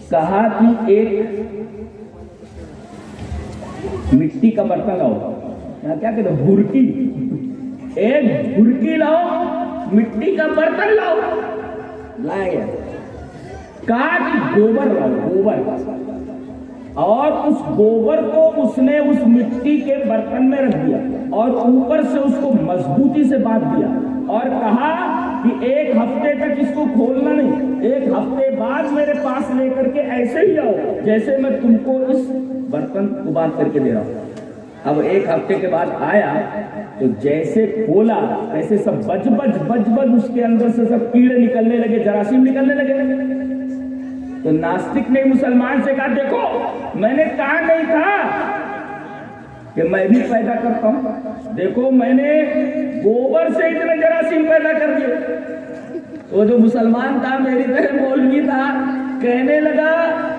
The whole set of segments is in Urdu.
کہا کہ ایک مٹی کا برتن لاؤ، کیا کہتے ہیں بھرکی، ایک بھرکی لاؤ، مٹی کا برتن لاؤ، لایا گیا۔ کہا کہ گوبر لاؤ، گوبر، اور اس گوبر کو اس نے اس مٹی کے برتن میں رکھ دیا اور اوپر سے اس کو مضبوطی سے باندھ دیا اور کہا کہ ایک ہفتے تک اس کو کھولنا نہیں، ایک ہفتے بعد میرے پاس لے کر کے ایسے ہی آؤ جیسے میں تم کو اس برتن کو باندھ کر کے دے رہا ہوں۔ اب ایک ہفتے کے بعد آیا تو جیسے کھولا ایسے سب بج بج اس کے اندر سے سب کیڑے نکلنے لگے، جراثیم نکلنے لگے۔ تو ناستک نے مسلمان سے کہا دیکھو میں نے کہا نہیں تھا کہ میں بھی پیدا کرتا ہوں، دیکھو میں نے گوبر سے اتنے جراثیم پیدا کر دیے۔ وہ جو مسلمان تھا میری طرح مولوی تھا، کہنے لگا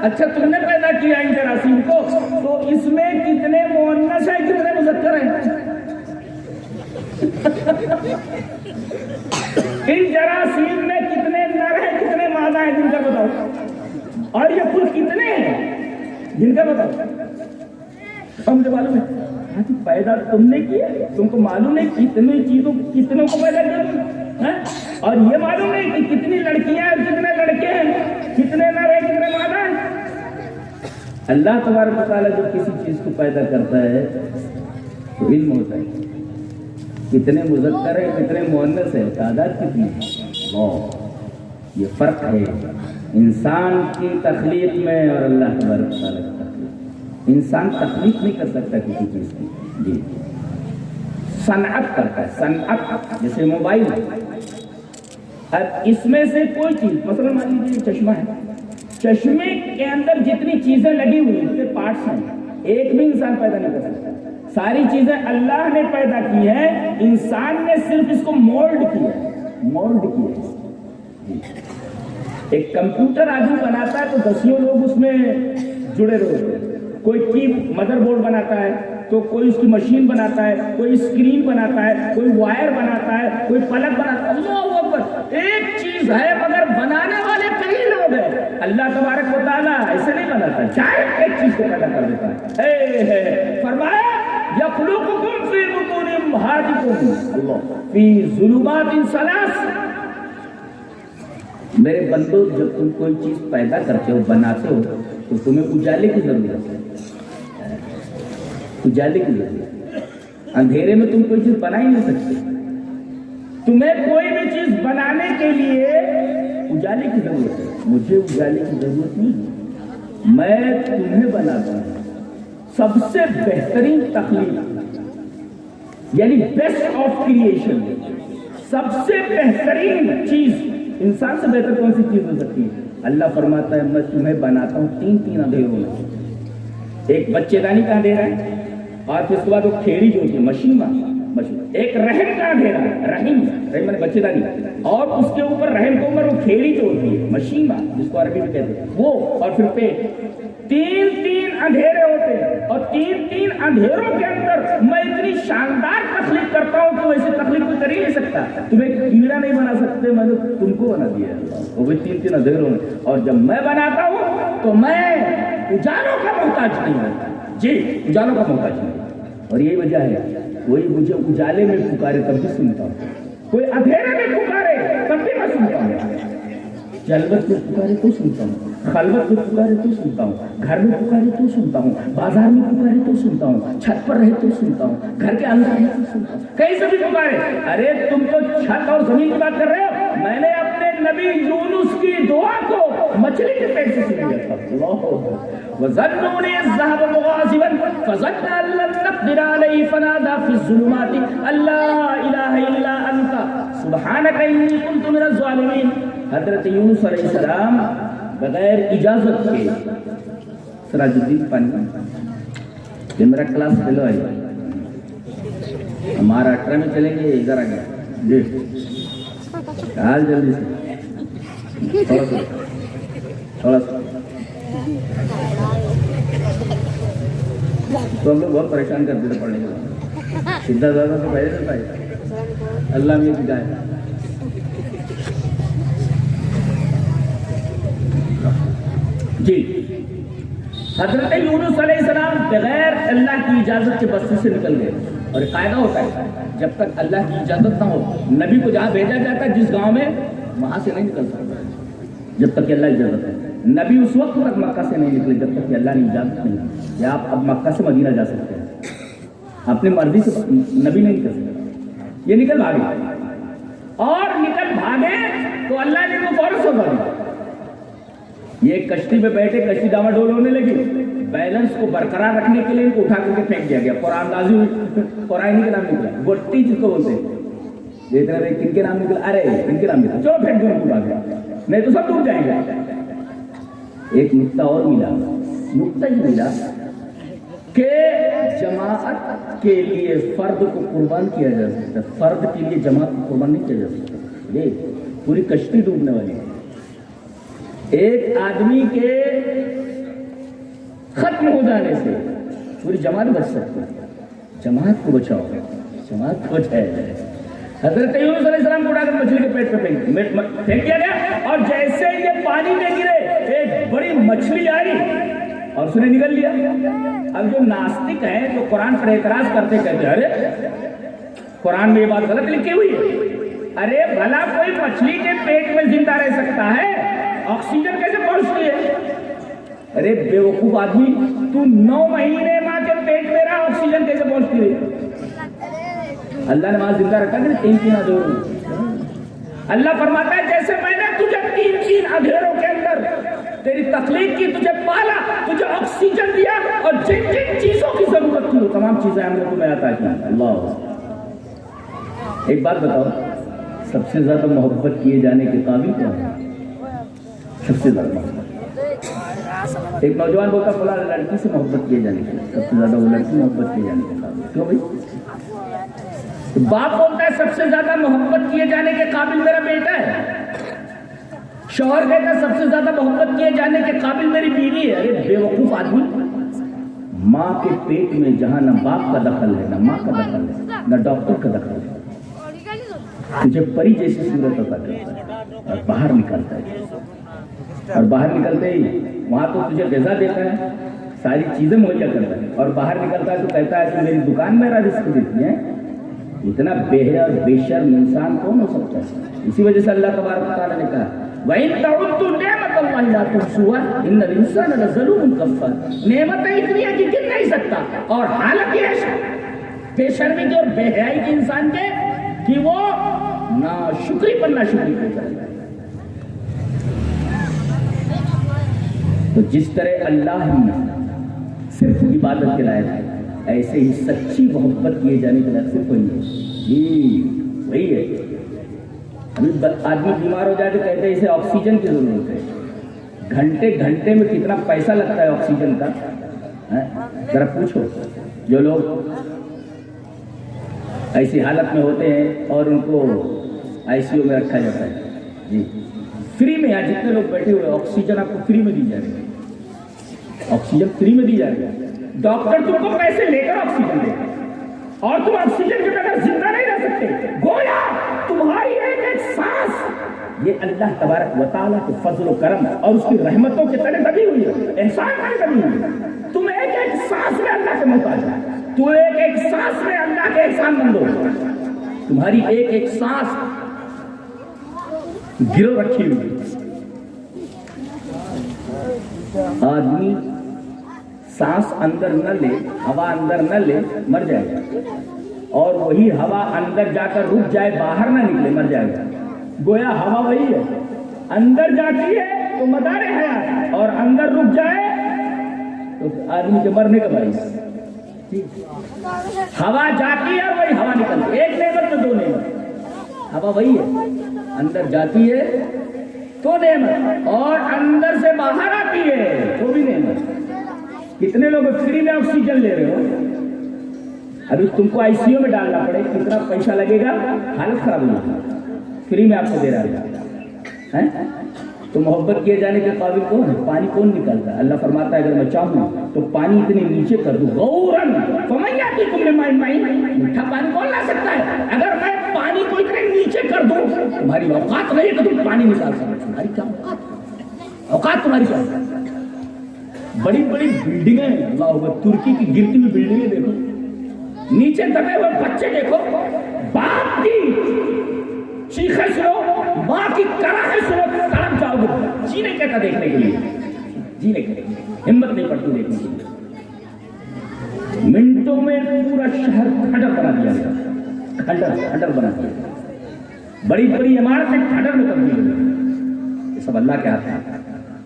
اچھا تم نے پیدا کیا ان جراثیم کو، تو اس میں کتنے مؤنث ہیں کتنے مذکر ہیں؟ ان جراثیم میں کتنے نر ہیں کتنے مادہ ہیں جن کا بتاؤ، اور یہ کل کتنے ہیں جن کا بتاؤ؟ ہم جو معلوم ہے پیدا تم نے کیا، تم کو معلوم ہے کتنی چیزوں کتنوں کو پیدا کیا، اور یہ معلوم ہے کہ کتنی لڑکیاں ہیں کتنے لڑکے ہیں، کتنے نر ہیں کتنے مادہ ہیں۔ اللہ تبارک و تعالیٰ جب کسی چیز کو پیدا کرتا ہے تو علم ہوتا ہے کتنے مذکر ہیں کتنے مؤنث ہیں، تعداد کتنی ہے۔ یہ فرق ہے انسان کی تخلیق میں اور اللہ تبارک و تعالیٰ کی تخلیق۔ انسان تخلیق نہیں کر سکتا کسی چیز کی، جی صنعت کرتا ہے، صنعت جیسے موبائل۔ اب اس میں سے کوئی چیز مثلا مان لیجیے چشمہ ہے، چشمے کے اندر جتنی چیزیں لگی ہوئی اس کے پارٹس ہیں، ایک بھی انسان پیدا نہیں کر سکتا، ساری چیزیں اللہ نے پیدا کی ہیں، انسان نے صرف اس کو مولڈ کیا، مولڈ کیا۔ ایک کمپیوٹر آدمی بناتا ہے تو دسیوں لوگ اس میں جڑے رہتے ہیں، کوئی کی مدر بورڈ بناتا ہے تو کوئی اس کی مشین بناتا ہے، کوئی اسکرین بناتا ہے، کوئی وائر بناتا ہے، کوئی پلک بناتا ہے۔ اللہ اکبر، ایک چیز ہے مگر بنانے والے کئی لوگ ہیں۔ اللہ تبارک و تعالیٰ ایسے نہیں بناتا، چاہے ایک چیز کو پیدا کر دیتا ہے۔ فرمایا یخلقکم فی بطون امہاتکم فی ظلمات ثلاث۔ میرے بندو جب تم کوئی چیز پیدا کرتے ہو بناتے ہو تو تمہیں اجالے کی ضرورت ہے، اجالے کی ضرورت ہے۔ اندھیرے میں تم کوئی چیز بنا ہی نہیں سکتے، تمہیں کوئی بھی چیز بنانے کے لیے اجالے کی ضرورت ہے۔ مجھے اجالے کی ضرورت نہیں ہے، میں تمہیں بناتا ہوں۔ سب سے بہترین تخلیق یعنی بیسٹ آف کریشن، سب سے بہترین چیز انسان سے بہتر کون سی چیز ہو سکتی ہے؟ اللہ فرماتا ہے میں تمہیں بناتا ہوں تین اندھیروں میں، ایک بچے دانی کا اندھیرا ہے، اور پھر اس کے بعد وہ کھیڑی جو ہوتی ہے مشین، ایک رحم کا اندھیرا ہے، رحم میں بچے دانی، اور اس کے اوپر رحم کے اوپر وہ کھیڑی جو ہوتی ہے مشین جس کو عربی میں کہتے ہیں وہ، اور پھر پیٹ۔ تین اندھیرے ہوتے ہیں، اور تین اندھیروں کے اندر میں اتنی شاندار تخلیق کرتا ہوں کہ ویسے تخلیق کوئی کر ہی نہیں سکتا۔ تمہیں کیڑا نہیں بنا سکتے، میں نے تم کو بنا دیا ہے وہ بھی تین اندھیروں میں، اور جب میں بناتا ہوں تو میں اجالوں کا محتاج نہیں ہوں، جی اجالوں کا محتاج نہیں۔ اور یہی وجہ ہے کوئی مجھے اجالے میں پکارے تب بھی سنتا ہوں، کوئی اندھیرے میں پکارے تب بھی میں سنتا ہوں، جلوت میں پکارے تو سنتا ہوں، خلوت میں پکارے تو سنتا ہوں، گھر میں پکارے تو سنتا ہوں، بازار میں پکارے تو سنتا ہوں، چھت پر رہے تو سنتا ہوں، گھر کے اندر رہے تو سنتا ہوں، کہیں سے بھی پکارے۔ ارے تم تو چھت اور زمین کی بات کر رہے ہو، میں نے اپنے نبی یونس کی دعا کو مچھلی کے پیٹ سے سن لیا تھا۔ وَظَنُّونِ الذَّهَبَ مُغَاضِبًا فَظَنَّ أَن لَّن نَّقْدِرَ عَلَيْهِ فَنَادَىٰ فِي الظُّلُمَاتِ أَن لَّا إِلَٰهَ إِلَّا أَنتَ سُبْحَانَكَ إِنِّي كُنتُ مِنَ الظَّالِمِينَ۔ حضرت یونس علیہ السلام بغیر اجازت کے، سراج الدین پانی یہ میرا کلاس فیلو ہے، ہمارا 18 میں چلیں گے، ادھر آ گیا جی حال جلدی سے تھوڑا سا تو ہم لوگ بہت پریشان کرتے تھے پڑھنے کے بعد، سیدھا زیادہ تو پہلے سے پائے اللہ میں ہدایت۔ جی حضرت یونس علیہ السلام بغیر اللہ کی اجازت کے بستی سے نکل گئے، اور ایک قاعدہ ہوتا ہے جب تک اللہ کی اجازت نہ ہو نبی کو جہاں بھیجا جاتا ہے جس گاؤں میں وہاں سے نہیں نکل سکتا جب تک کہ اللہ اجازت ہے۔ نبی اس وقت تک مکہ سے نہیں نکلے جب تک کہ اللہ نے اجازت نہیں دی کہ آپ اب مکہ سے مدینہ جا سکتے ہیں، اپنی مرضی سے نبی نہیں کر سکتے۔ یہ نکل بھاگے، اور نکل بھاگے تو اللہ نے وہ فوراً سزا دی۔ یہ ایک کشتی میں بیٹھے، کشتی ڈاما ڈول ہونے لگی، بیلنس کو برقرار رکھنے کے لیے ان کو اٹھا کر کے پھینک دیا گیا، قرآن نازل ہوئی، قرآن کے نام نکلا، گوٹی جس کو بولتے ہیں، دیکھ رہے کن کے نام نکلا، ارے ان کے نام نکلا، چلو پھینک دو ان کو آگے، نہیں تو سب ڈوب جائیں گے۔ ایک نقطہ اور ملا، نقطہ یہ ملا کہ جماعت کے لیے فرد کو قربان کیا جا سکتا، فرد کے لیے جماعت کو قربان نہیں کیا جا سکتا۔ یہ پوری کشتی ڈوبنے والی ہے، ایک آدمی کے ختم ہو جانے سے پوری جماعت بچ سکتی ہے۔ جماعت کو بچاؤ، جماعت کو بچایا جائے۔ حضرت یونس علیہ السلام کو اٹھا کر مچھلی کے پیٹ پہ پھینک دیا گیا، اور جیسے یہ پانی میں گرے ایک بڑی مچھلی آئی اور اس نے نگل لیا۔ اب جو ناستک ہیں جو قرآن پر اعتراض کرتے کہتے ارے قرآن میں یہ بات غلط لکھی ہوئی ہے، ارے بھلا کوئی مچھلی کے پیٹ میں زندہ رہ سکتا ہے، آکسیجن کیسے پہنچتی ہے؟ ارے بے وقوف آدمی، تو 9 مہینے ماں کے پیٹ میں رہا، آکسیجن کیسے پہنچتی ہے؟ اللہ نے وہاں زندہ رکھا کہ 3 اندھیروں۔ اللہ فرماتا ہے جیسے میں نے تجھے 3 اندھیروں کے اندر تیری تخلیق کی، تجھے پالا، تجھے آکسیجن دیا، اور جن جن چیزوں کی ضرورت تھی وہ تمام چیزیں ہم نے تمہیں عطا کی۔ اللہ، ایک بات بتاؤ، سب سے زیادہ محبت کیے جانے کے قابل کون ہے؟ سب سے زیادہ محبت، ایک نوجوان بولتا فلاں لڑکی سے محبت کیے جانے کی، سب سے زیادہ وہ لڑکی محبت کیے جانے کے قابل، کیوں بھائی؟ باپ بولتا ہے سب سے زیادہ محبت کیے جانے کے قابل میرا بیٹا ہے، شوہر کہتا ہے سب سے زیادہ محبت کیے جانے کے قابل میری بیوی ہے۔ ارے بے وقوف آدمی، ماں کے پیٹ میں جہاں نہ باپ کا دخل ہے، نہ ماں کا دخل ہے، نہ ڈاکٹر کا دخل ہے، تجھے پری جیسی صورت عطا کرتا ہے اور باہر نکلتا ہے، اور باہر نکلتے ہی وہاں تو تجھے غذا دیتا ہے، ساری چیزیں مہیا کرتا ہے، اور باہر نکلتا ہے تو کہتا ہے کہ میری دکان میرا رزق دیتی ہے۔ اتنا بے حیا اور بے شرم انسان کون ہو سکتا ہے؟ اسی وجہ سے اللہ تبارک و تعالیٰ نے کہا وَإِن تَعُدُّوا نِعْمَتَ اللَّهِ لَا تُحْصُوهَا إِنَّ الْإِنسَانَ لَظَلُومٌ كَفَّارٌ۔ نعمتیں اتنی ہیں کہ گن نہیں سکتا، اور حالت یہ ہے بے شرمی کی اور بے حیائی کی انسان کے کہ وہ ناشکری پر ناشکری کرتا ہے۔ تو جس طرح اللہ صرف عبادت کے لائق ہے، ایسے ہی سچی محبت کیے جانے کے لائق صرف وہی ہے۔ جی وہی ہے۔ ابھی آدمی بیمار ہو جائے تو کہتے ہیں اسے آکسیجن کی ضرورت ہے، گھنٹے گھنٹے میں کتنا پیسہ لگتا ہے آکسیجن کا، ذرا پوچھو۔ جو لوگ ایسی حالت میں ہوتے ہیں اور ان کو ICU میں رکھا جاتا ہے، جی فری میں، یہاں جتنے لوگ بیٹھے ہوئے آکسیجن آپ کو فری میں دی جا رہی ہے، آکسیجن فری میں دی جا رہی ہے۔ ڈاکٹر تم کو پیسے لے کر آکسیجن دے اور تم آکسیجن کے بغیر زندہ نہیں رہ سکتے، گویا تمہاری ایک ایک سانس یہ اللہ تبارک و تعالیٰ کے فضل و کرم اور اس کی رحمتوں کے تلے دبی ہوئی ہے، احسان میں دبی ہوئی ہے۔ تم ایک ایک سانس میں اللہ کے محتاج ہو، تو ایک ایک سانس میں اللہ کے احسان مند ہو۔ تمہاری ایک ایک سانس گرو رکھی ہوئی ہے۔ آدمی سانس اندر نہ لے، ہوا اندر نہ لے، مر جائے گا، اور وہی ہوا اندر جا کر رک جائے، باہر نہ نکلے، مر جائے گا۔ گویا ہوا وہی ہے، اندر جاتی ہے تو مدار حیات، اور اندر رک جائے تو آدمی کے مرنے کا باعث۔ ہوا جاتی ہے وہی ہوا نکلتی ہے، ایک نعمت میں 2 نعمت، ہوا وہی ہے، اندر جاتی ہے تو نعمت، اور اندر سے باہر آتی ہے تو بھی نعمت۔ کتنے لوگ فری میں آکسیجن لے رہے ہو، ابھی تم کو ICU میں ڈالنا پڑے، کتنا پیسہ لگے گا، حالت خراب ہوگی، فری میں آپ کو دے رہا ہے۔ تو محبت کیے جانے کے قابل کون ہے؟ پانی کون نکالتا ہے؟ اللہ فرماتا ہے اگر میں چاہوں تو پانی اتنے نیچے کر دوں، غوراً فمن یأتیکم بماء معین، میٹھا پانی کون لا سکتا ہے؟ اگر میں پانی کو اتنے نیچے کر دوں، تمہاری اوقات نہیں ہے کہ تم پانی نکال سکتے، تمہاری کیا اوقات، اوقات تمہاری کیا؟ بڑی بڑی بلڈنگیں، اللہ اکبر، ترکی کی گرتی ہوئی بلڈنگیں دیکھو، نیچے دبے ہوئے بچے دیکھو، باپ کی چیخیں سنو، ماں کی کراہیں سنو، تڑپ جاؤ گے، جی نہیں کہتا دیکھنے کے لیے، جی نہیں کہتا، ہمت نہیں پڑتی دیکھنے کے لیے۔ منٹوں میں پورا شہر کھنڈر بنا دیا گیا، کھنڈر بنا دیا، بڑی بڑی عمارتیں کھنڈر میں تبدیل ہو گئی۔ یہ سب اللہ کے ہاتھ ہے،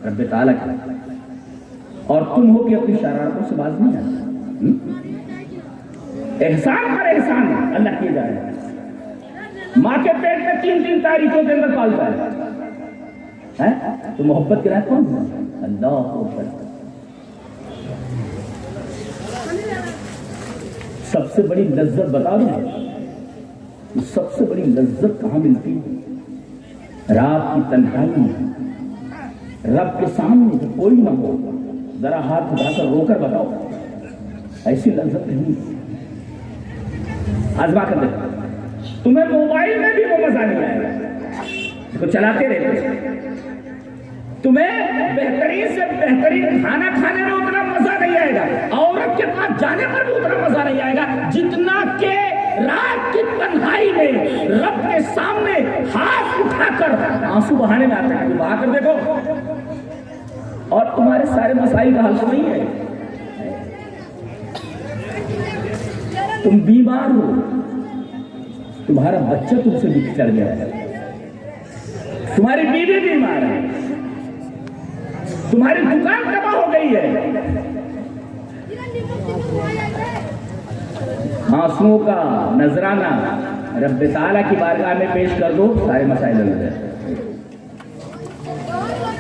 رب تعالیٰ کے ہاتھ ہے، اور تم ہو کہ اپنی شرارتوں سے باز نہیں آتے۔ احسان پر احسان اللہ کیے جا رہے ہیں، ماں کے پیٹ میں 3 تاریخوں کے اندر پالتا ہے، تو محبت کے رائے کون ہے؟ اللہ اکبر۔ سب سے بڑی لذت بتا دوں، سب سے بڑی لذت کہاں ملتی ہے؟ رات کی تنہائی میں، رب کے سامنے کوئی نہ ہو، ذرا ہاتھ اٹھا کر رو کر بتاؤ، ایسی لذت نہیں۔ آزما کر دیکھو، تمہیں موبائل میں بھی وہ مزہ نہیں آئے گا، اس کو چلاتے رہتے، تمہیں بہترین سے بہترین کھانا کھانے میں اتنا مزہ نہیں آئے گا، عورت کے پاس جانے پر بھی اتنا مزہ نہیں آئے گا جتنا کہ رات کی تنہائی میں رب کے سامنے ہاتھ اٹھا کر آنسو بہانے میں آتے ہیں۔ تم بہا کر دیکھو، اور تمہارے سارے مسائل کا حل تو نہیں ہے۔ تم بیمار ہو، تمہارا بچہ تم سے بچھڑ گیا ہے، تمہاری بیوی بیمار ہے، تمہاری دکان تباہ ہو گئی ہے، آنسوؤں کا نذرانہ رب تعالیٰ کی بارگاہ میں پیش کر دو، سارے مسائل حل ہو جائیں۔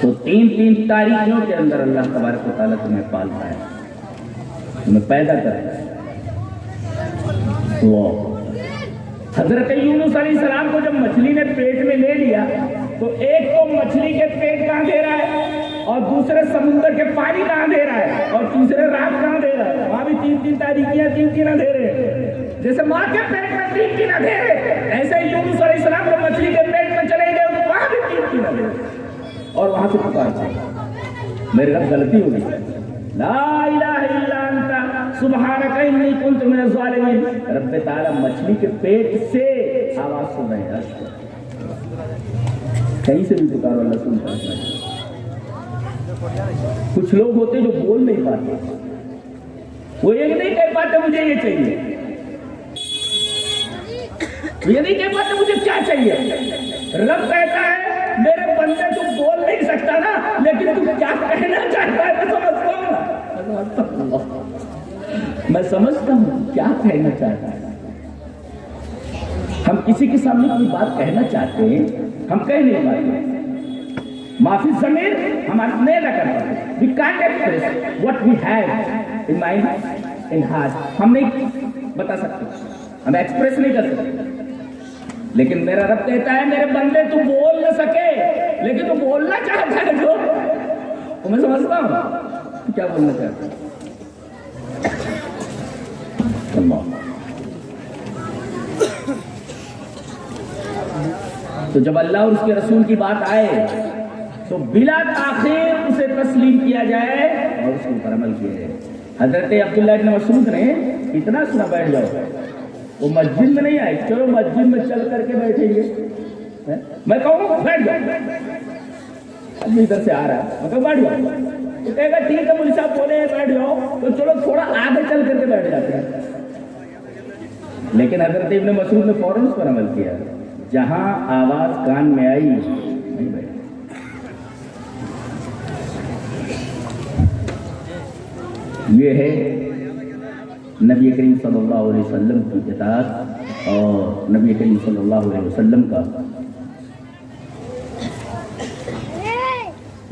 تو 3 تاریخوں کے اندر اللہ تبارک و تعالیٰ تمہیں پالتا ہے، تمہیں پیدا کرتا ہے۔ حضرت یونس علیہ السلام کو جب مچھلی نے پیٹ میں لے لیا تو ایک تو مچھلی کے پیٹ کا اندھیرا ہے، اور دوسرے سمندر کے پانی کا اندھیرا ہے، اور تیسرے رات کا اندھیرا ہے۔ وہاں بھی 3 تاریخیاں، 3 اندھیرے، جیسے ماں کے پیٹ میں 3 اندھیرے، ایسے یونس علیہ السلام کو مچھلی کے پیٹ میں چلے گئے تو وہاں بھی 3 اندھیرے، اور وہاں سے پکارتا میرے رب غلطی ہو گئی، لا الہ الا انت سبحانک انی کنت من الظالمین۔ رب تعالیٰ مچھلی کے پیٹ سے آواز سن رہے ہیں، کہیں سے بھی پکارو اللہ سنتا ہے۔ کچھ لوگ ہوتے جو بول نہیں پاتے، وہ یہ نہیں کہہ پاتے مجھے یہ چاہیے، یہ نہیں کہہ پاتے مجھے کیا چاہیے۔ رب کہتا ہے میرے بندے تو بول نہیں سکتا نا، لیکن تم کیا کہنا چاہتا ہے میں سمجھتا ہوں کیا کہنا چاہتا ہے۔ ہم کسی کے سامنے کوئی بات کہنا چاہتے ہیں، ہم کہہ نہیں پاتے، معافی ضمیر ہم نہیں نہ کر پاتے۔ We can't express what we have in mind, in heart. ہم نہیں بتا سکتے، ہم ایکسپریس نہیں کر سکتے، لیکن میرا رب کہتا ہے میرے بندے تو بول نہ سکے لیکن تو بولنا چاہتا ہے جو، تو میں سمجھتا ہوں کیا بولنا چاہتا ہے۔ تو جب اللہ اور اس کے رسول کی بات آئے تو بلا تاخیر اسے تسلیم کیا جائے اور اس کے اوپر عمل کیا جائے۔ حضرت عبداللہ ابن مسعود نے اتنا سنا بیٹھ جاؤ، وہ مسجد میں نہیں آئے، چلو مسجد میں چل کر کے بیٹھیں گے، میں کہوں بیٹھ جاؤ، ابھی ادھر سے آ رہا ہے، میں کہوں بیٹھ جاؤ، تو کہے گا ٹھیک ہے مولوی صاحب بولے بیٹھ جاؤ، تو چلو تھوڑا آگے چل کر کے بیٹھ جاتے ہیں۔ لیکن حضرت ابن مسعود نے فوراً اس پر عمل کیا، جہاں آواز کان میں آئی نہیں بیٹھے۔ یہ ہے نبی کریم صلی اللہ علیہ وسلم کی اطاعت اور نبی کریم صلی اللہ علیہ وسلم کا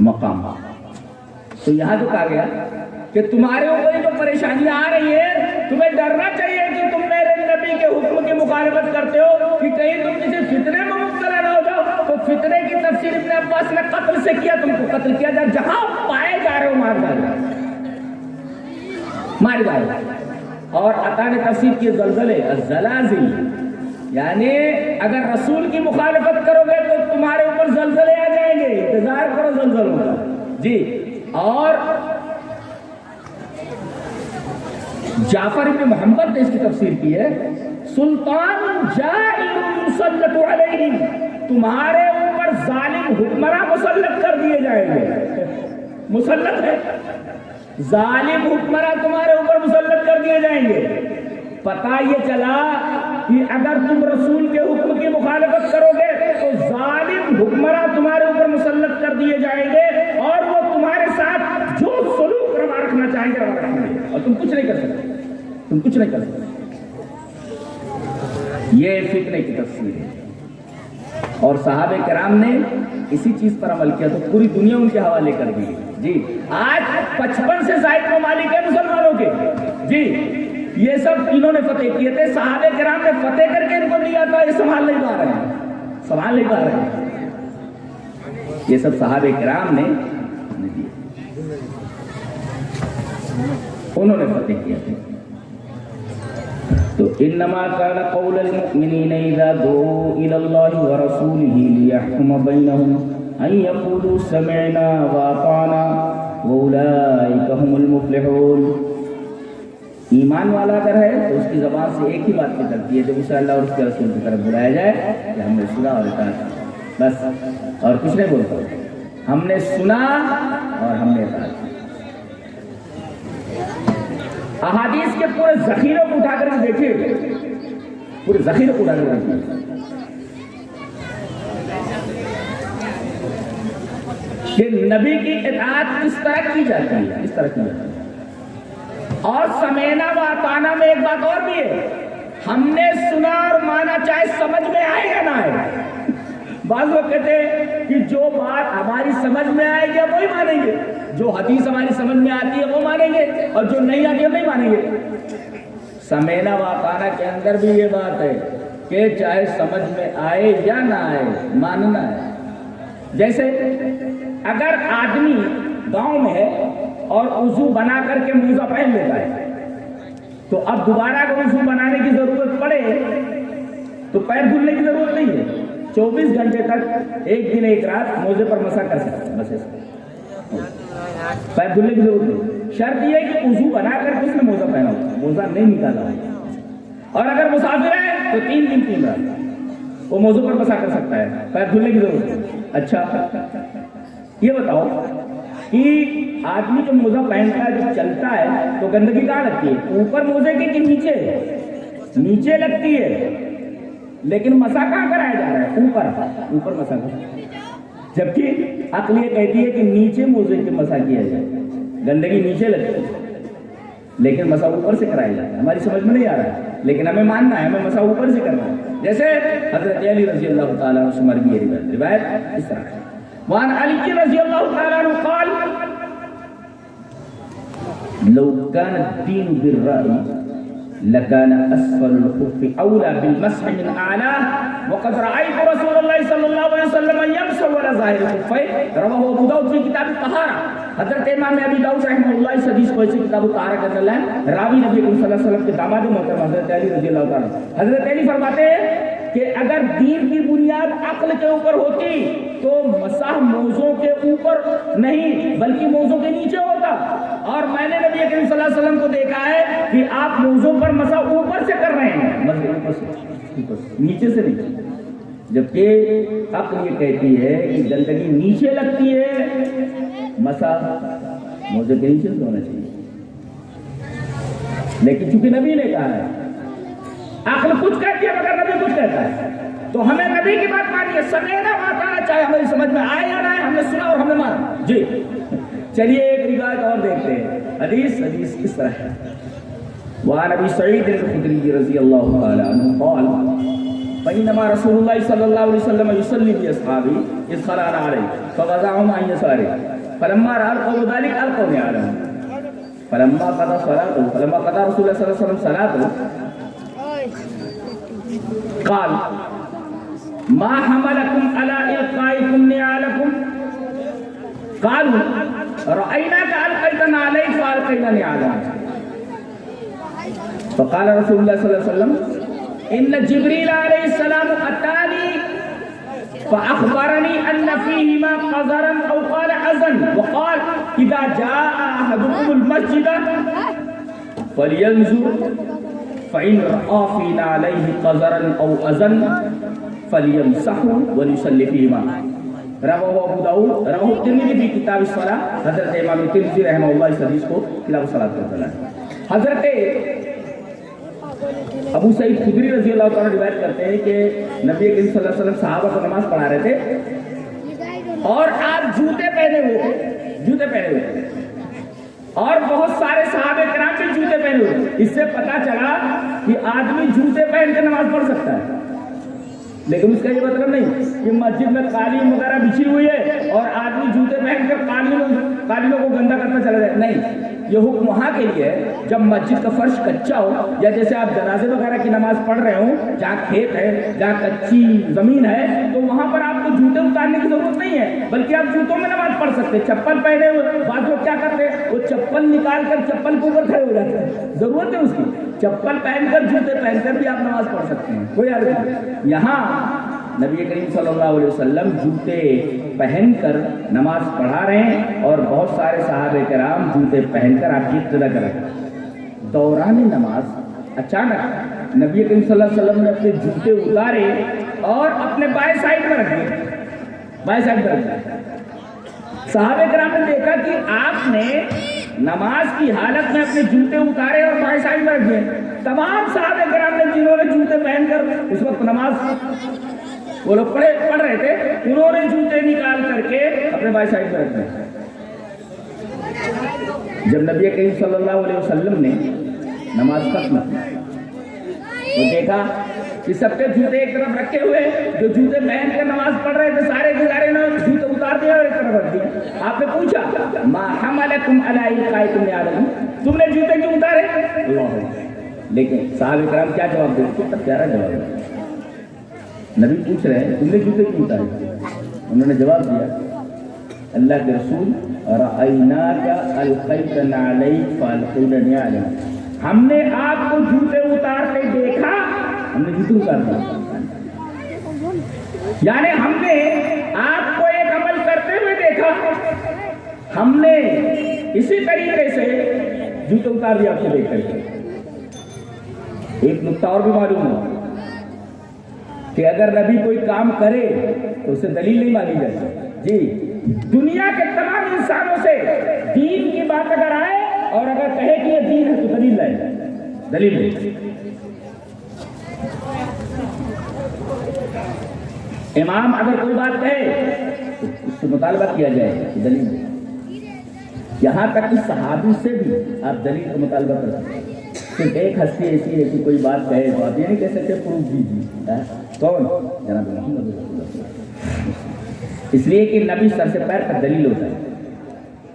مقام۔ تو یہاں تو کہا گیا کہ تمہارے اوپر جو پریشانیاں آ رہی ہیں تمہیں ڈرنا چاہیے کہ تم میرے نبی کے حکم کی مخالفت کرتے ہو کہ کہیں تم کسی فتنے میں مبتلا نہ ہو جاؤ۔ تو فتنے کی تفسیر ابن عباس نے قتل سے کیا، تم کو قتل کیا جائے، جہاں پائے جا رہے ہو مار ڈالو۔ اور عطا نے تفسیر کی زلزلے الزلازل، یعنی اگر رسول کی مخالفت کرو گے تو تمہارے اوپر زلزلے آ جائیں گے، انتظار کرو زلزلوں کا جی۔ اور جعفر ابن محمد نے اس کی تفسیر کی ہے، سلطان جائر مسلط علیہم، تمہارے اوپر ظالم حکمراں مسلط کر دیے جائیں گے. مسلط ہے، ظالم حکمراں تمہارے اوپر مسلط کر دیے جائیں گے. پتہ یہ چلا کہ اگر تم رسول کے حکم کی مخالفت کرو گے تو ظالم حکمراں تمہارے اوپر مسلط کر دیے جائیں گے، اور وہ تمہارے ساتھ جو سلوک روا رکھنا چاہیں گے روا رکھیں گے، اور تم کچھ نہیں کر سکتے، تم کچھ نہیں کر سکتے. یہ فتنے کی تفسیر ہے. اور صحابہ کرام نے اسی چیز پر عمل کیا تو پوری دنیا ان کے حوالے کر دی. جی آج 55 سے زائد ممالک ہیں مسلمانوں کے. جی یہ سب انہوں نے فتح کیے تھے، صحابہ کرام نے فتح کر کے ان کو دیا تھا. یہ سنبھال نہیں پا رہے ہیں، سنبھال نہیں پا رہے ہیں. یہ سب صحابہ کرام نے دیے، انہوں نے فتح کیا تھا. تو انما كان قول المؤمنين اذا دعوا الى الله ورسوله ليحكم بينهم ان يقولوا سمعنا واطعنا واولئك هم المفلحون. ایمان والا اگر ہے تو اس کی زبان سے ایک ہی بات نکلتی ہے جب اسے اللہ اور اس کے رسول کی طرف بلایا جائے کہ ہم نے سنا اور اطاعت کی، بس اور کچھ نہیں بولتا. ہم نے سنا اور ہم نے اطاعت کی. احادیث کے پورے ذخیروں کو اٹھا کر دیکھیے، پورے ذخیروں کو اٹھا کر دیکھیے کہ نبی کی اطاعت کس طرح کی جاتی ہے، کس طرح کی جاتی ہے. اور سمینا و اطاعنا میں ایک بات اور بھی ہے، ہم نے سنا اور مانا چاہے سمجھ میں آئے یا نہ آئے. بعض لوگ کہتے ہیں کہ جو بات ہماری سمجھ میں آئے گی وہی مانیں گے، جو حدیث ہماری سمجھ میں آتی ہے وہ مانیں گے، اور جو نہیں آتی ہے نہیں مانیں گے. سمینا و اطاعنا کے اندر بھی یہ بات ہے کہ چاہے سمجھ میں آئے یا نہ آئے ماننا ہے. جیسے اگر آدمی گاؤں میں ہے اور وضو بنا کر کے موزہ پہن لیتا ہے تو اب دوبارہ اگر وضو بنانے کی ضرورت پڑے تو پیر دھلنے کی ضرورت نہیں ہے. 24 گھنٹے تک ایک دن ایک رات موزے پر مسح کر سکتے ہیں، بس ایسا پیر دھلنے کی ضرورت نہیں. شرط یہ ہے کہ وضو بنا کر کے اس نے موزہ پہنا ہو، موزہ نہیں نکالا ہو. اور اگر مسافر ہے تو 3 دن 3 رات وہ موزوں پر مسح کر سکتا ہے، پیر دھلنے کی ضرورت نہیں. اچھا یہ بتاؤ کہ آدمی جو موزہ پہنتا ہے جب چلتا ہے تو گندگی کہاں لگتی ہے؟ اوپر موزے کے کہ نیچے؟ نیچے لگتی ہے، لیکن مسح کہاں کرایا جا رہا ہے؟ اوپر مسح کر. جبکہ عقل یہ کہتی ہے کہ نیچے موزے کے مسح کیا جائے، گندگی نیچے لگتی ہے لیکن مسح اوپر سے کرایا جاتا ہے. ہماری سمجھ میں نہیں آ رہا ہے لیکن ہمیں ماننا ہے، ہمیں مسح اوپر سے کرنا ہے. جیسے حضرت علی رضی اللہ تعالیٰ عنہ سے مروی ہے روایت اس طرح ہے، وعن علی رضی اللہ تعالیٰ عنہ قال لو كان الدين بالرأي لكان أسفل الخف أولى بالمسح من أعلاه وقد رأيت رسول الله صلى الله عليه وسلم يمسح على ظاهر الخفين رواه أبو داود في كتاب الطهارة. حضرت امام ابی داؤد رحمہ اللہ اس حدیث کو ایسے کتاب الطہارہ کے اندر لائے. راوی نبی کریم صلی اللہ علیہ وسلم کے داماد محترم حضرت علی رضی اللہ تعالیٰ. حضرت علی فرماتے ہیں کہ اگر دین کی بنیاد عقل کے اوپر ہوتی تو مسح موزوں کے اوپر نہیں بلکہ موزوں کے نیچے ہوتا. اور میں نے نبی کریم صلی اللہ علیہ وسلم کو دیکھا ہے کہ آپ موزوں پر مسح اوپر سے کر رہے ہیں، اوپر سے نیچے سے نہیں. جبکہ عقل یہ کہتی ہے کہ گندگی نیچے لگتی ہے، مسح موزے کے نیچے سے ہونا چاہیے. لیکن چونکہ نبی نے کہا ہے، عقل کچھ کہتی ہے مگر نبی کچھ کہتا ہے، تو ہمیں نبی کی بات مانی ہے. سمینا واطعنا چاہے ہماری سمجھ میں آئے یا نہ آئے، ہم نے سنا اور ہم نے مانا. جی چلیے ایک روایت اور دیکھتے ہیں. حدیث کس طرح ہے؟ وعن ابی سعید الخدری رضی اللہ تعالی عنہ قال بینما رسول اللہ صلی اللہ علیہ وسلم یصلی باصحابہ اذ خلعنا علیہ فوضعهم عن يساره فلما رأى القوم ذلك القوا نعالهم فلما قضى رسول الله صلی اللہ علیہ وسلم صلاته قال ما حملكم على إلقائكم نعالكم قالوا رأيناك ألقيت عليك فألقينا نعالنا. فقال رسول الله صلى الله عليه وسلم إن جبريل عليه السلام أتاني فأخبرني أن فيهما قذرا أو قال أذى وقال إذا جاء أحدكم المسجد فَلْيَنْظُرْ فَإِنْ رَأَى فِي نَعْلَيْهِ قَذَرًا أَوْ أَذًى فَلْيَمْسَحْهُ وَلْيُصَلِّ فِيهِمَا۔ رواہ ابو داؤد رواہ الترمذی فی کتاب الصلاۃ۔ حضرت امام ترمذی رحمہ اللہ اس حدیث کو کتاب الصلاۃ کرتا ہے۔ حضرت ابو سعید خدری رضی اللہ تعالیٰ روایت کرتے ہیں کہ نبی کریم صلی اللہ علیہ وسلم صحابہ کو نماز پڑھا رہے تھے اور آپ جوتے پہنے ہوئے تھے اور بہت سارے صحابہ کرام بھی جوتے پہنے ہوئے تھے۔ اس سے پتہ چلا کہ آدمی جوتے پہن کر نماز پڑھ سکتا ہے، لیکن اس کا یہ مطلب نہیں کہ مسجد میں قالین وغیرہ بچھی ہوئی ہے اور آدمی جوتے پہن کر قالینوں کو گندا کرتا چلا جائے، نہیں۔ یہ حکم وہاں کے لیے ہے جب مسجد کا فرش کچا ہو، یا جیسے آپ جنازے وغیرہ کی نماز پڑھ رہے ہوں جہاں کھیت ہے، جہاں کچی زمین ہے، تو وہاں پر آپ کو جوتے اتارنے کی ضرورت نہیں ہے، بلکہ آپ جوتوں میں نماز پڑھ سکتے ہیں۔ چپل پہنے ہوئے بعض لوگ کیا کرتے ہیں، وہ چپل نکال کر چپل کے اوپر کھڑے ہو جاتے ہیں، ضرورت ہے اس کی؟ چپل پہن کر جوتے پہن کر بھی آپ نماز پڑھ سکتے ہیں، کوئی حرج نہیں۔ یہاں نبی کریم صلی اللہ علیہ وسلم جوتے پہن کر نماز پڑھا رہے ہیں اور بہت سارے صحابہ کرام جوتے پہن کر آپ کی اقتدا کر رہے ہیں۔ دوران نماز اچانک نبی کریم صلی اللہ علیہ وسلم نے اپنے جوتے اتارے اور اپنے بائیں سائڈ میں رکھ دیے۔ صحابہ کرام نے دیکھا کہ آپ نے نماز کی حالت میں اپنے جوتے اتارے اور بائیں سائڈ میں رکھ دیے۔ تمام صحابہ کرام نے جنہوں نے جوتے پہن کر اس وقت نماز وہ لوگ پڑھ رہے تھے، انہوں نے جوتے نکال کر کے اپنے بائیں سائڈ میں رکھ دیے۔ جب نبی کریم صلی اللہ علیہ وسلم نے نماز ختم کی تو دیکھا کہ سب کے جوتے ایک طرف رکھے ہوئے، جو جوتے پہن کر نماز پڑھ رہے تھے سارے کے سارے نے جوتے اتار دیا اور ایک طرف رکھ دیا۔ آپ نے پوچھا ما حملکم علی القائکم علیکم، تم نے جوتے کیوں اتارے؟ اللہ، لیکن صحابہ کرام کیا جواب دے؟ کتنا پیارا جواب ہے۔ نبی پوچھ رہے ہیں تم نے جوتے کیوں اتارے؟ انہوں نے جواب دیا اللہ کے رسول رأیناک القیت نعلیک فالقینی علیک، ہم نے آپ کو جوتے اتارتے دیکھا، ہم نے جوتے اتار دیا، یعنی ہم نے آپ کو ایک عمل کرتے ہوئے دیکھا، ہم نے اسی طریقے سے جوتے اتار دیا آپ کو دیکھ کر کے۔ ایک نقطہ اور بھی معلوم ہوا کہ اگر نبی کوئی کام کرے تو اسے دلیل نہیں مانی جائے۔ جی، دنیا کے تمام انسانوں سے دین کی بات اگر آئے اور اگر کہے کہ یہ دین ہے تو دلیل لائے، دلیل نہیں۔ امام اگر کوئی بات کہے تو اس سے مطالبہ کیا جائے کہ دلیل نہیں۔ یہاں تک کہ صحابی سے بھی آپ دلیل کا مطالبہ کر سکتے ہیں۔ صرف ایک ہستی ایسی ہے کہ کوئی بات کہے تو آپ یہ نہیں کہہ سکتے پروف دیجیے، کون؟ جناب محمد رسول اللہ۔ اس لیے کہ نبی سر سے پیر پر دلیل ہوتا ہے،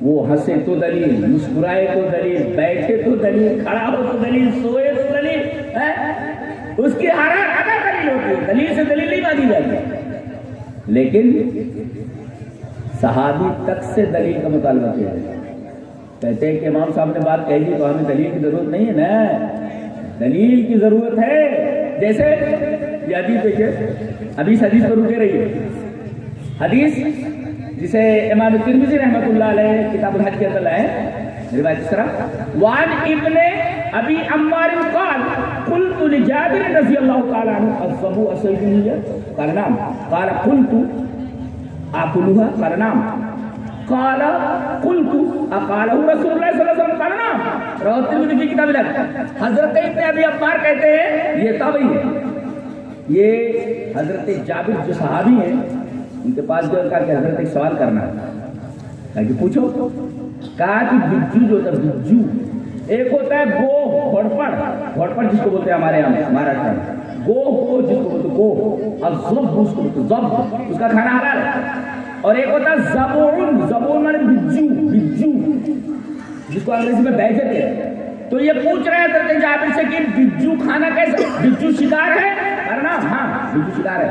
وہ ہنسے تو دلیل، مسکرائے تو دلیل، بیٹھے تو دلیل، کھڑا ہو تو دلیل، سوئے تو دلیل، اس کی ہر ادا دلیل ہوتی ہے، دلیل سے دلیل نہیں مانی جاتی۔ لیکن صحابی تک سے دلیل کا مطالبہ کیا ہے، کہتے ہیں کہ امام صاحب نے بات کہی دی تو ہمیں دلیل کی ضرورت نہیں ہے نا، دلیل کی ضرورت ہے۔ جیسے یہ حدیث دیکھیں، حدیث پر رکے رہی ہے، حدیث جسے امام ترمذی رحمۃ اللہ علیہ کتاب الحج کے اندر لائے، روایت اس طرح وان ابن ابی عمار قال قلت لجابر رضی اللہ تعالی عنہ الصبو اسیدنی قال نعم قال قلت اكلها قال نعم قال قلت اقاله رسول اللہ صلی اللہ علیہ وسلم قال نعم رواه ترمذی کی کتاب الحج۔ حضرت ابن ابی عمار کہتے ہیں یہ تابعی ہے، یہ حضرت جابر جو صحابی ہیں ان کے پاس جو کہا کہ حضرت ایک سوال کرنا ہے کہ پوچھو۔ کہا کہ بجو جو ہوتا ہے، بجو ایک ہوتا ہے گو، گھوڑپڑ جس کو بولتے ہیں ہمارے یہاں مہاراشٹر میں، گو جس کو بولتے گو، اور ضب اس کو بولتے ضب، اس کا کھانا حلال ہے۔ اور ایک ہوتا ہے زبون مانے بجو جس کو انگریزی میں بیجت ہے۔ تو یہ پوچھ رہے ہیں حضرت جابر سے کہ بجو کھانا کیسے، بجو شکار ہے؟ کرنا ہاں بجو شکار ہے۔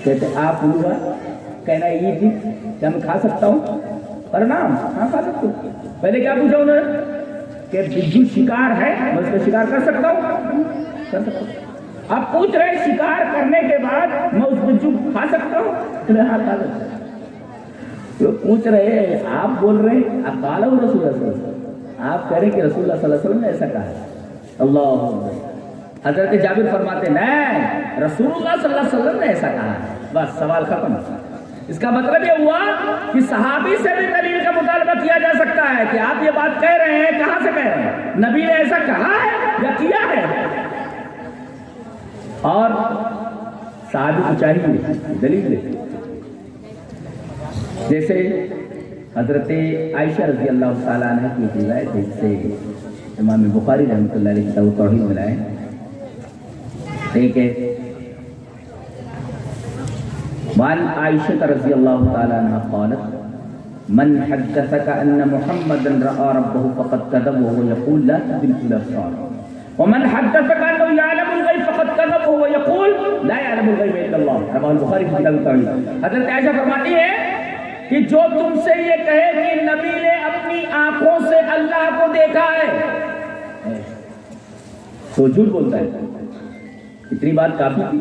کہتے آپ ہوا کہنا یہ تھی کیا میں کھا سکتا ہوں؟ کرنا ہاں کھا سکتا ہوں۔ پہلے کیا پوچھا انہوں نے کہ بجو شکار ہے، میں اس کا شکار کر سکتا ہوں؟ کر سکتا ہوں۔ اب پوچھ رہے شکار کرنے کے بعد میں اس بجو کھا سکتا ہوں؟ ہاں کھا سکتا ہوں۔ پوچھ رہے آپ بول رہے ہیں اقالہ رسول اللہ صلی اللہ علیہ وسلم، آپ کہہ رہے کہ رسول اللہ صلی اللہ علیہ وسلم نے ایسا کہا ہے؟ اللہ اکبر۔ حضرت جابر فرماتے نہیں، رسول اللہ صلی اللہ علیہ وسلم نے ایسا کہا ہے، بس سوال ختم۔ اس کا مطلب یہ ہوا کہ صحابی سے بھی دلیل کا مطالبہ کیا جا سکتا ہے کہ آپ یہ بات کہہ رہے ہیں، کہاں سے کہہ رہے ہیں؟ نبی نے ایسا کہا ہے یا کیا ہے؟ اور صحابی کو چاہیے دلیل دے، جیسے حضرت عائشہ رضی اللہ تعالیٰ عنہ کی روایت ہے، جس سے امام بخاری رحمۃ اللہ علیہ کتاب التوحید میں لائے ہیں۔ ٹھیک ہے، وعن عائشہ رضی اللہ تعالیٰ عنہ قالت من حدثك ان محمدا رأى ربه فقد كذب وهو يقول لا تدرك الابصار ومن حدثك انه يعلم الغيب فقد كذب وهو يقول لا يعلم الغيب الا الله، رواه البخاری فی کتاب التوحید۔ حضرت عائشہ فرماتی ہے کہ جو تم سے یہ کہے کہ نبی نے اپنی آنکھوں سے اللہ کو دیکھا ہے تو جھوٹ بولتا ہے۔ اتنی بات کافی تھی،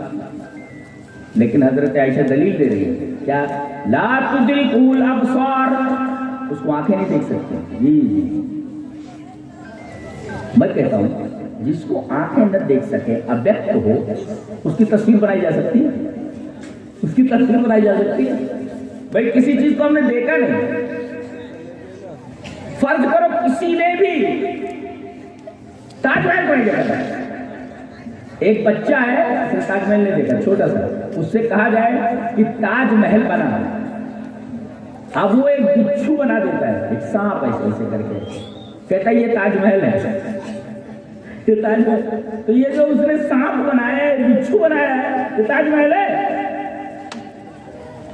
لیکن حضرت عائشہ دلیل دے رہی ہے کیا؟ لا تدرکہ الابصار، اس کو آنکھیں نہیں دیکھ سکتے۔ جی میں کہتا ہوں جس کو آنکھیں نہ دیکھ سکے، ابیکٹ ہو، اس کی تصویر بنائی جا سکتی ہے، اس کی تصویر بنائی جا سکتی ہے۔ بھائی کسی چیز کو ہم نے دیکھا نہیں، فرض کرو کسی نے بھی تاج محل کو نہیں دیکھا، ایک بچہ ہے اسے تاج محل نہیں دیکھا، چھوٹا سا، اس سے کہا جائے کہ تاج محل بنا، اب وہ ایک بچھو بنا دیتا ہے، ایک سانپ ایسے کر کے کہتا ہے یہ تاج محل ہے، یہ تاج محل، تو یہ جو اس نے سانپ بنایا ہے، بچھو بنایا ہے، یہ تاج محل ہے؟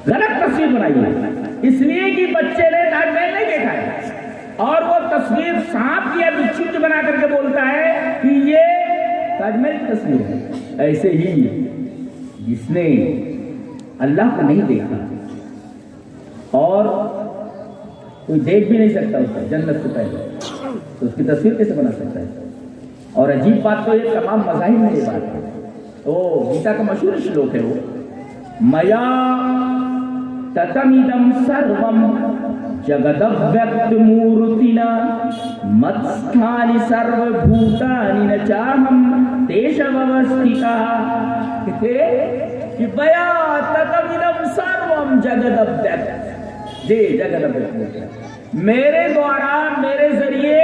غلط تصویر بنائی ہے، اس لیے کہ بچے نے تاج محل نہیں دیکھا ہے، اور وہ تصویر سانپ یا بچھو کی بنا کر کے بولتا ہے کہ یہ تاج محل کی تصویر ہے۔ ایسے ہی جس نے اللہ کو نہیں دیکھا اور کوئی دیکھ بھی نہیں سکتا اس کو جنت سے پہلے، تو اس کی تصویر کیسے بنا سکتا ہے؟ اور عجیب بات تو یہ تمام مذاہب میں یہ بات ہے، تو گیتا کا مشہور شلوک ہے وہ میا تتمیدم سروم جگدویکت مورتینا متستھانی سرو بھوتانی نچاہم تیشووستھتا، کہ بیا تتمیدم سروم جگدویکت، جی جگدویکت، میرے دوارا میرے ذریعے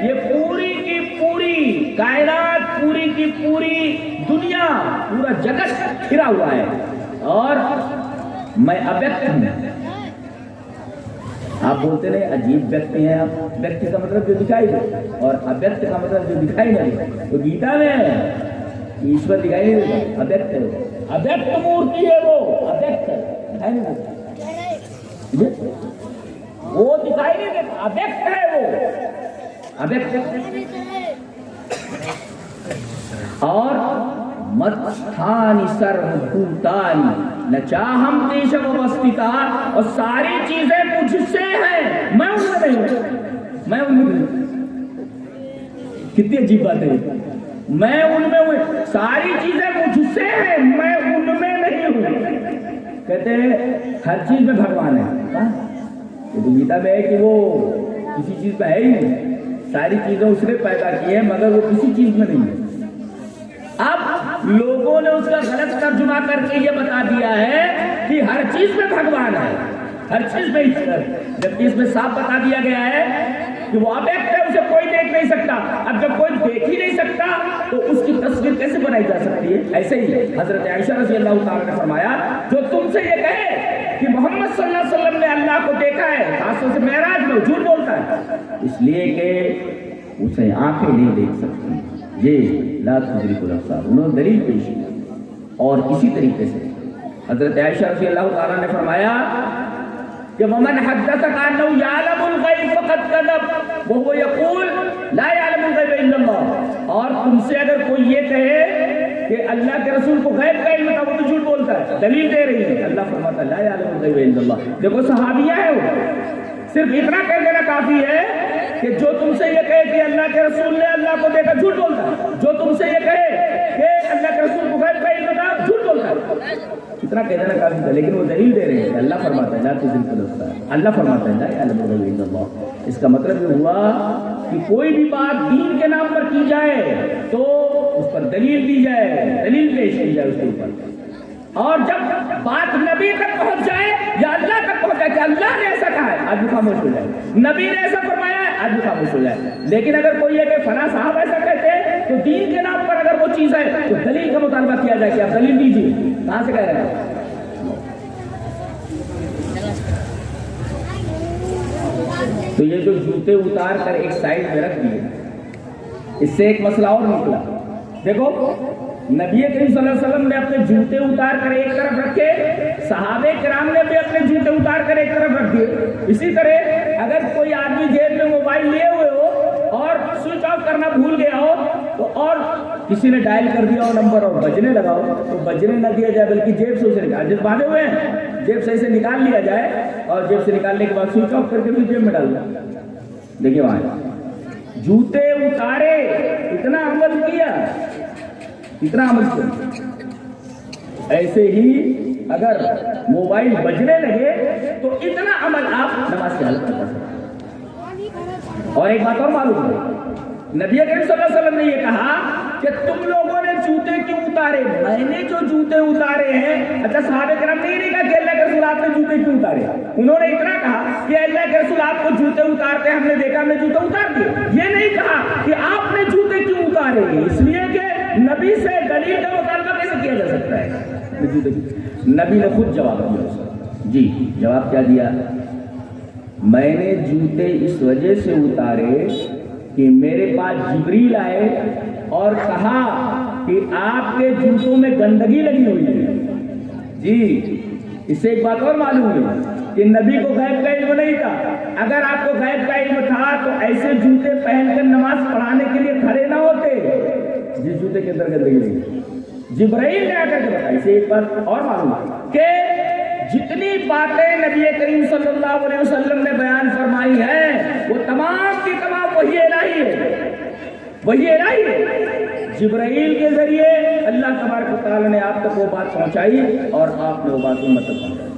یہ پوری کی پوری کائنات، پوری کی پوری دنیا، پورا جگت گھرا ہوا ہے، اور میں ابیکت ہوں۔ آپ بولتے رہے عجیب ویکتی ہیں آپ، ویکتی کا مطلب جو دکھائی دے، اور ابیکت کا مطلب جو دکھائی نہ دے، تو گیتا میں ایشور دکھائی نہیں دیتا، ابیکت ہے، ابیکت مورتی ہے وہ، ابیکت ہے، دکھائی نہیں دیتا، وہ دکھائی نہیں دیتا، ابیکت ہے وہ، ابیکت۔ اور متستھانی سروبھوتانی نچاہم تیشووستھتا، اور ساری چیزیں مجھ سے ہیں، میں ان میں نہیں ہوں، میں ان میں نہیں۔ کتنی عجیب بات ہے، میں ان میں ہوں، ساری چیزیں مجھ سے ہیں، میں ان میں نہیں ہوں۔ کہتے ہیں ہر چیز میں بھگوان ہے، یہ تو گیتا میں ہے کہ وہ کسی چیز میں ہے ہی نہیں، ساری چیزیں اس نے پیدا کی ہیں مگر وہ کسی چیز میں نہیں ہے۔ اب لوگوں نے اس کا غلط ترجمہ کر کے یہ بتا دیا ہے کہ ہر چیز میں بھگوان ہے، ہر چیز میں ایشور، جبکہ اس میں صاف بتا دیا گیا ہے کہ وہ ابیکٹ ہے، اسے کوئی دیکھ نہیں سکتا۔ اب جب کوئی دیکھ ہی نہیں سکتا تو اس کی تصویر کیسے بنائی جا سکتی ہے؟ ایسے ہی حضرت عائشہ رضی اللہ تعالیٰ نے فرمایا جو تم سے یہ کہے کہ محمد صلی اللہ علیہ وسلم نے اللہ کو دیکھا ہے، خاص طور سے معراج میں، جھوٹ بولتا ہے، اس لیے کہ اسے آنکھیں نہیں دیکھ سکتی، یہ لا تدرک الابصار، انہوں نے دلیل پیش کی۔ اور اسی طریقے سے حضرت عائشہ رضی اللہ تعالیٰ نے فرمایا کہ ومن حدثك انه يعلم الغیب فقد كذب وهو يقول لا يعلم الغیب الا اللہ، اور تم سے اگر کوئی یہ کہے کہ اللہ کے رسول کو غیب کا علم تھا، وہ تو جھوٹ بولتا ہے، دلیل دے رہی ہے، اللہ فرماتا ہے لا يعلم الغیب الا اللہ۔ دیکھو صحابیہ ہے، وہ صرف اتنا کہہ دینا کافی ہے کہ جو تم سے یہ کہے کہ اللہ کے رسول نے اللہ کو دیکھا، جھوٹ بولتا ہے، جو تم سے یہ کہے کہ اللہ کے رسول کو غیب کا علم تھا، جھوٹ بولتا ہے۔ اتنا کہہ دینا کافی تھا، لیکن وہ دلیل دے رہے ہیں کہ اللہ فرماتا ہے لا تزل قدم، اللہ فرماتا ہے لا یعلم الغیب الا اللہ۔ اس کا مطلب یہ ہوا کہ کوئی بھی بات دین کے نام پر کی جائے تو اس پر دلیل دی جائے، دلیل پیش کی جائے اس کے اوپر، اور جب بات نبی تک پہنچ جائے یا اللہ تک پہنچ جائے کہ اللہ نے ایسا کہا ہے، آج بھی خاموش ہو جائے، نبی نے ایسا فرمایا ہے، آج بھی خاموش ہو جائے۔ لیکن اگر کوئی ہے کہ فلاں صاحب ایسا کہتے ہیں تو دین کے نام پر اگر وہ چیز ہے تو دلیل کا مطالبہ کیا جائے کہ آپ دلیل دیجیے، کہاں سے کہہ رہے ہیں؟ تو یہ جو جوتے اتار کر ایک سائڈ میں رکھ دیے، اس سے ایک مسئلہ اور نکلا۔ دیکھو نبی کریم صلی اللہ علیہ وسلم نے اپنے جوتے اتار کر ایک طرف رکھے، صحابہ کرام نے بھی اپنے جوتے اتار کر ایک طرف رکھ دیے۔ اسی طرح اگر کوئی آدمی جیب میں موبائل لیے ہوئے ہو اور سوئچ آف کرنا بھول گیا ہو تو، اور کسی نے ڈائل کر دیا ہو نمبر اور بجنے لگا ہو تو بجنے نہ دیا جائے بلکہ جیب سے اسے نکال، جب باندھے ہوئے ہیں جیب سے اسے نکال لیا جائے اور جیب سے نکالنے کے بعد سوئچ آف کر کے پھر جیب میں ڈال دیا۔ دیکھیے وہاں جوتے اتارے، اتنا عمل کیا، اتنا عمل کیا۔ ایسے ہی اگر موبائل بجنے لگے تو اتنا عمل آپ نماز کی حالت میں کر سکتے۔ اور ایک بات اور معلوم ہے، نبی کریم صلی اللہ علیہ وسلم نے یہ کہا کہ تم لوگوں نے جوتے کیوں اتارے؟ میں نے جو جوتے اتارے ہیں، اچھا صحابہ کرام نے یہ نہیں کہا کہ اللہ کے رسول آپ نے جوتے کیوں اتارے، انہوں نے اتنا کہا کہ اللہ کے رسول آپ کو جوتے اتارتے ہم نے دیکھا، ہم نے جوتے اتار دیے۔ یہ نہیں کہا کہ آپ نے جوتے کیوں اتارے، اس لیے کہ نبی سے دلیل کا مطالبہ کیسے کیا جا سکتا ہے؟ نبی نے خود جواب دیا۔ جی جواب کیا دیا؟ میں نے جوتے اس وجہ سے اتارے کہ میرے پاس جبریل آئے اور کہا کہ آپ کے جوتوں میں گندگی لگی ہوئی ہے۔ جی اس سے ایک بات اور معلوم ہوئی کہ نبی کو غیب کا علم نہیں تھا۔ اگر آپ کو غیب کا علم تھا تو ایسے جوتے پہن کر نماز پڑھانے کے لیے کھڑے نہ ہوتے جس جوتے کے اندر گندگی لگی۔ جبرائیل نے آ کر کے بتایا۔ اسے ایک بات اور معلوم ہے کہ جتنی باتیں نبی کریم صلی اللہ علیہ وسلم نے بیان فرمائی ہیں وہ تمام کی تمام وحی الہی ہے، وحی الہی ہے۔ جبرائیل کے ذریعے اللہ تبارک و تعالیٰ نے آپ تک وہ بات پہنچائی اور آپ نے وہ بات امت تک پہنچائی۔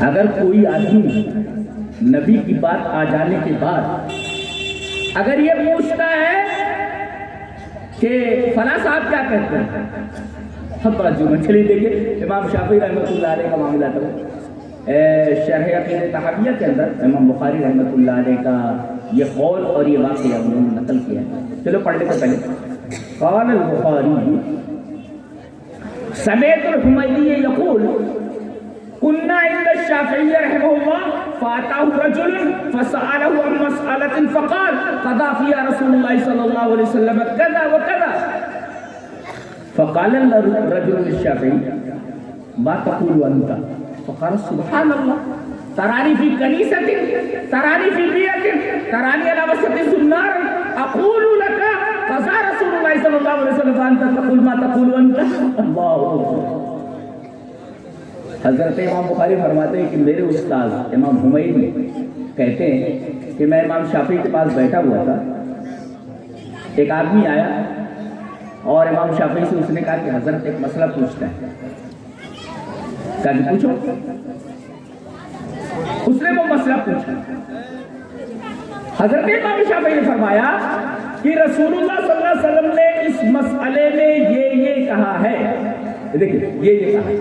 اگر کوئی آدمی نبی کی بات آ جانے کے بعد اگر یہ پوچھتا ہے کہ فلاں صاحب کیا کہتے ہیں، چلیے دیکھیے امام شافعی رحمۃ اللہ علیہ کا معاملہ تھا، شرح عقیدہ تحاویہ کے اندر امام بخاری رحمۃ اللہ علیہ کا یہ قول اور یہ واقعہ انہوں نے نقل کیا ہے۔ چلو پڑھ لیتے پہلے۔ قال البخاری سمعت الحمیدی یقول كنا عند الشافعي رحمه الله فاتاه رجل فسأله عن مسألة فقال قضى فيها رسول الله صلى الله عليه وسلم كذا وكذا فقال الرجل للشافعي ما تقول أنت؟ فقال سبحان الله تراني في كنيسة تراني في بيئة تراني على وسط الزنار أقول لك قضى رسول الله صلى الله عليه وسلم فأنت تقول ما تقول أنت؟ الله أكبر۔ حضرت امام بخاری فرماتے ہیں کہ میرے استاد امام حمیدی کہتے ہیں کہ میں امام شافعی کے پاس بیٹھا ہوا تھا، ایک آدمی آیا اور امام شافعی سے اس نے کہا کہ حضرت ایک مسئلہ پوچھتا ہے۔ کہا کہ پوچھو۔ اس نے وہ مسئلہ پوچھا۔ حضرت امام شافعی نے فرمایا کہ رسول اللہ صلی اللہ علیہ وسلم نے اس مسئلے میں یہ کہا ہے، دیکھیں یہ کہا ہے۔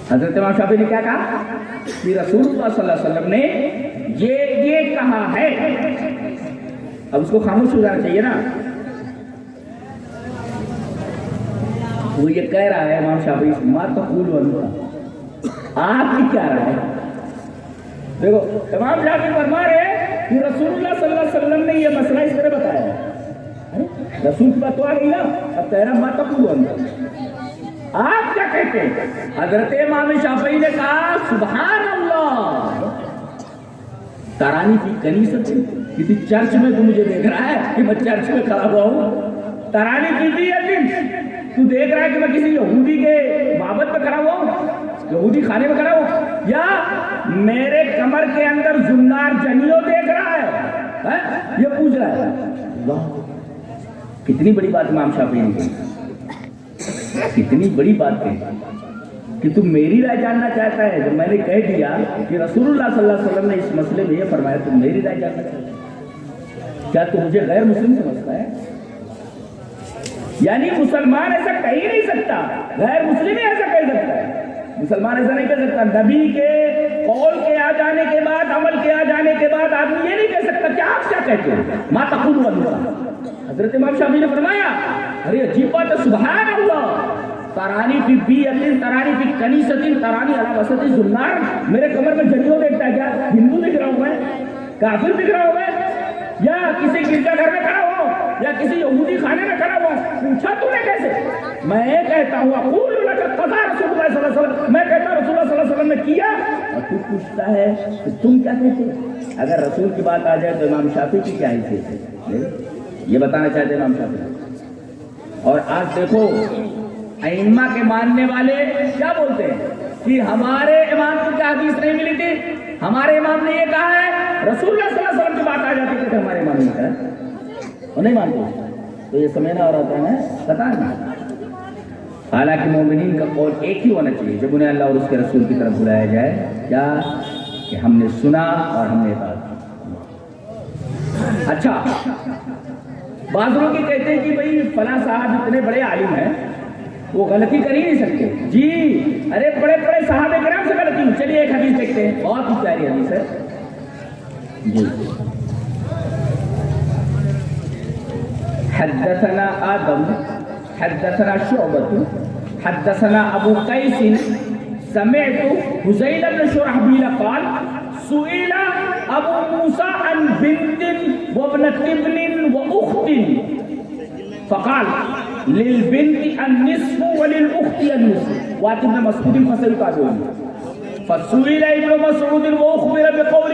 حضرت امام شافعی نے کیا کہا کہ رسول اللہ صلی اللہ علیہ وسلم نے یہ کہا ہے۔ اب اس کو خاموش ہو جانا چاہیے نا، وہ یہ کہہ رہا ہے امام شافعی سے ما تقول انت، آپ کی کیا رائے ہے؟ دیکھو امام شافعی فرما رہے ہیں کہ رسول اللہ صلی اللہ علیہ وسلم نے یہ مسئلہ اس طرح بتایا ہے۔ رسول کی بات تو آ گئی نا، اب کہہ رہا ما تقول انت، آپ کیا کہتے ہیں؟ حضرت امام شافعی نے کہا سبحان اللہ ترانی کی کنیست، کسی چرچ میں تو مجھے دیکھ رہا ہے کہ میں چرچ میں کھڑا ہوا ہوں، ترانی کی تو دیکھ رہا ہے کہ میں کسی یہودی کے معبد میں کھڑا ہوا ہوں، یہودی خانے میں کھڑا ہوں، یا میرے کمر کے اندر زنار جنیو دیکھ رہا ہے، یہ پوچھ رہا ہے۔ اللہ کتنی بڑی بات امام شافعی نے کہی، کتنی بڑی بات کہی کہ تم میری رائے جاننا چاہتا ہے. جب میں نے کہہ دیا کہ رسول اللہ صلی اللہ علیہ وسلم نے اس مسئلے میں یہ فرمایا تم میری رائے جاننا چاہتا ہے، کیا تو مجھے غیر مسلم سمجھتا ہے؟ یعنی مسلمان ایسا کہہ ہی نہیں سکتا، غیر مسلم ہی ایسا کہہ سکتا ہے. مسلمان ایسا نہیں کہہ سکتا. نبی کے قول کے آ جانے کے بعد، عمل کے آ جانے کے بعد آدمی یہ نہیں کہہ سکتا کہ آپ کیا کہتے ہیں. ما تقول اللہ، حضرت امام شافعی نے فرمایا ارے عجیب بات ہے، سبحان اللہ، ترانی فی بیعۃ، ترانی فی کنیسۃ، ترانی علی وسط الزنار. میرے کمر میں جھنڈیوں دیکھتا ہے کیا؟ ہندو دکھ رہا ہوں میں، کافر دکھ رہا ہوں میں، یا کسی گرجا گھر میں کھڑا ہو یا کسی یہودی خانے میں کھڑا ہو؟ پوچھا تو نے کیسے؟ میں کہتا ہوں اقول لک قضا رسول اللہ صلی اللہ علیہ وسلم، میں کہتا رسول اللہ صلی اللہ علیہ وسلم نے کیا، اور تو پوچھتا ہے کہ تم کیا کہتے ہیں؟ اگر رسول کی بات آ جائے تو امام شافعی کی کیا حیثیت ہے؟ یہ بتانا چاہتے ہیں امام شافعی. اور آج دیکھو ائمہ کے ماننے والے کیا بولتے ہیں کہ ہمارے امام کو کیا حدیث نہیں ملی تھی، ہمارے امام نے یہ کہا ہے. رسول اللہ صلی اللہ علیہ وسلم کی بات آ جاتی ہے کہ ہمارے امام نے کہا، وہ نہیں مانتے. تو یہ سمجھنا اور آتا ہے پتہ نہیں. حالانکہ مومنین کا قول ایک ہی ہونا چاہیے جب انہیں اللہ اور اس کے رسول کی طرف بلایا جائے، کیا کہ ہم نے سنا اور ہم نے بات کی. اچھا، بعض لوگ یہ کہتے ہیں کہ بھئی فلاں صاحب اتنے بڑے عالم ہیں وہ غلطی کر ہی نہیں سکتے. جی ارے بڑے بڑے صحابہ کرام سے غلطی ہوئی. چلیے ایک حدیث دیکھتے ہیں، بہت ہی پیاری حدیث ہے. جی حدثنا آدم حدثنا شعبة حدثنا ابو قیس سمعت حذیل بن شرحبیل قال سئل ابو موسیٰ عن بنت وابنت ابن واخت فقال للبنت النصف وللأخت النصف واتي ابن مسعود فسئل قاسم فسئل ابن مسعود واخبر بقول